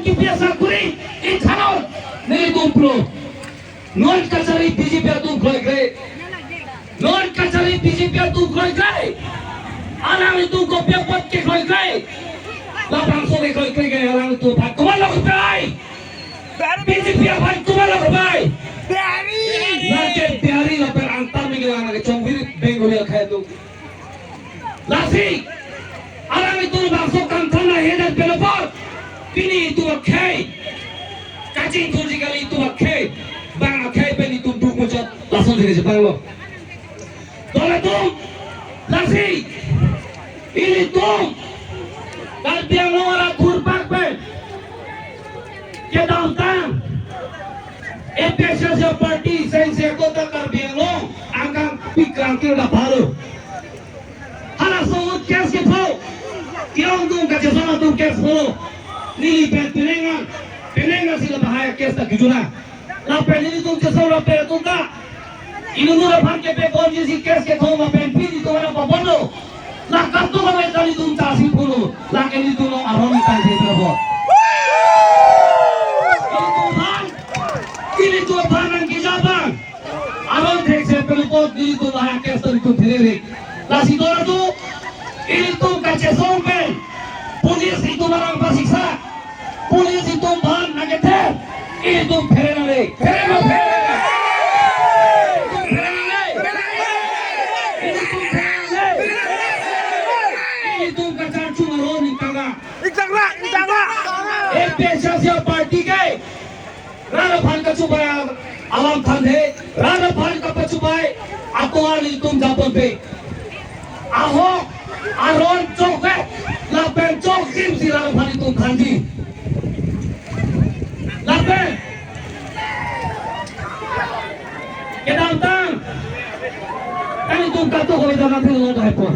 kipiasa kuri ikhano nilitumplo non kachari BJP tum khoi gre non kachari BJP tum khoi gre alang itu kopi pot ke khoi gre lapang so ke khoi gre alang itu bhai kumal log pai BJP bhai kumal log pai Nake biari lapar antar minggu ke chongvir bengolia khai tu lasi alang itu bangso kantana hedan pelopor pini itu khai kacing turji kali itu khai bang khai peni tu duk mojot langsung dari Jepang lo dole tum lasi ini tum kalbiang lo ala kurpak pe ke downtown Efisiensi parti sense kota kalbiang lo angkang pikang kira baru hala so kes ke tho kiong tum ka jesona tum kes ho ni penengan sila bahaya kes ta gijuna la penini tum keso la pe tum ka inunura phan ke pe kon jisi kes ke tho ma pen pi to na pabono la kanto ma me tali tum ta si phulo la ke ni tum no aroni ta se trabo ini tu bhanan ki jabang aron thek se pelipot ni tu bahaya kes ta tu thire la si dora tu ini tum ka chesong pe pulis itu barang pasiksa pulis itu bahan nagete itu ferena itu kacar cuma ron ikanga efisiensi parti ke rana phan ka chubaya alam thande rana phan ka pachubay atuan itu japon pe aho aron chokpe lapen chok sim si rana phan itu khanji lapen kedantang kan itu katu ko daga philo do hepon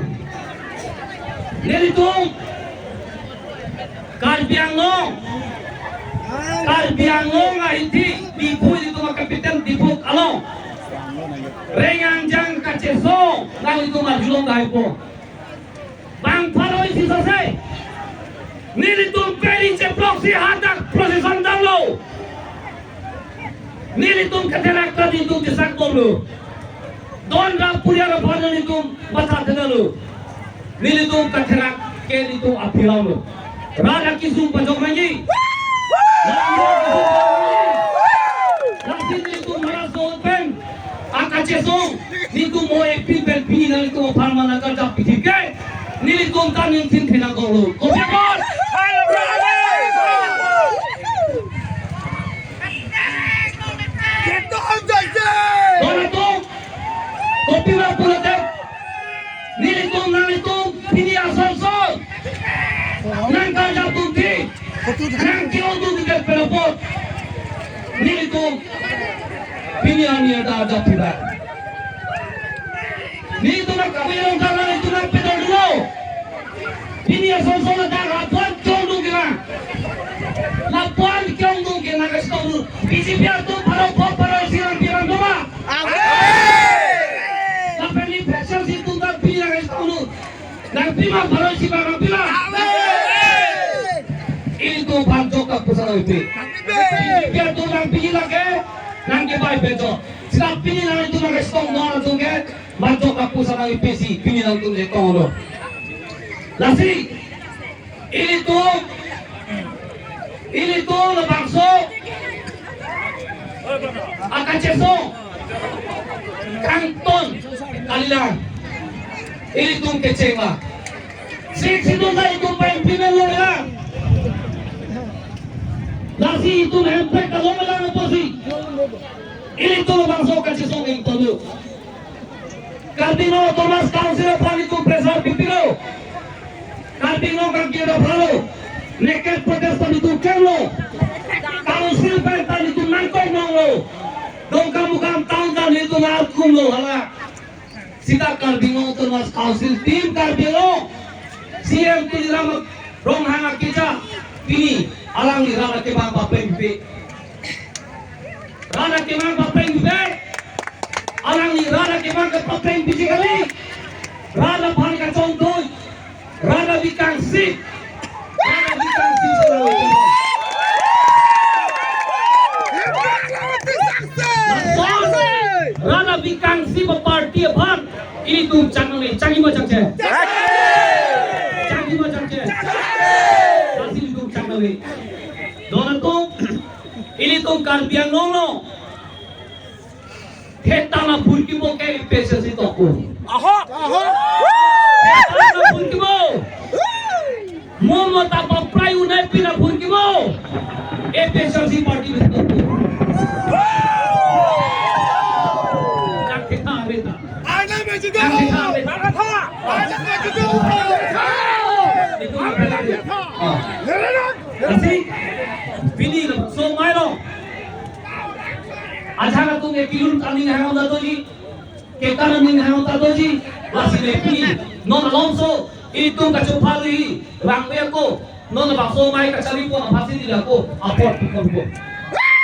neli tu kalbiango ngaiti dipu itu kapitan dipu alo rengang jang kaceso nang itu majulong da hepon bang paroi si selesai nilitum peri ceplok si hadak prosesan dalo nilitum keterak tadi itu disak dulu don ra puria bhajan nilitum bata dalo nilitum keterak ke itu apilau lo rada kisum pajok lagi lagi nilitum maraso pen akacesong nilitum mo epil pen pi nilitum farmana kerja pitike nilitum tanin tin thena golo kopiakor kopi wa pulate nilitum pini asal nang ka jatum ti nang kilo tu di pelopot nilitum pini ani ada jatida nilitum kapilong kana itu na pedol dulu pini asal da rapon chondu kina lapon chondu kina kasto BJP tu paro siran piran doma nang pima baru si barang bilang itu banjok ka pusara itu biar tu nang piji lagi nang ke bai bejo sila pini nang itu nang stong nora tunge banjok ka pusara IPC pini nang tu jetong lo lasi ini tu lo bangso akan ceso kanton kalilang ini tuh kecewa. Seksi itu nggak itu pimpinan lo ya. Nasi itu hempel kalau melang oposisi. Ini tuh bangsa kasih songeng tuh. Kardino Thomas Council pan itu presar pipiro. Kardino kan kira baru. Neket protestan itu kelo. Council pan itu nangkong lo. Dong kamu tahun itu ngarkum lo halah. Sita Kardino Thomas Council tim Kardino CM Tulirama Rong Hanga Kita Pini Alang di Rana Kemang Papengbe Rana Kemang Papengbe Alang di Rana Kemang Papengbe sekali Rana Panika Contoh Rana Bikang Sip Rana Bikang Sip selalu ni. Doon tung ini tung karbiang nono. Heta na burki mo kay pesos ito ko. Heta na burki mo. Mo tapa pray unay pina burki mo. E pesos si party ito ko. Nakita beta. Kasi pili so mailo. Aja tung ekilun kami ngayon dato ji, kekanan ni ngayon dato ji, masih nepi, non alonso, itu kacupali, rangkaian ko, non bakso mai kacari ko, apa sih tidak ko, aport ko.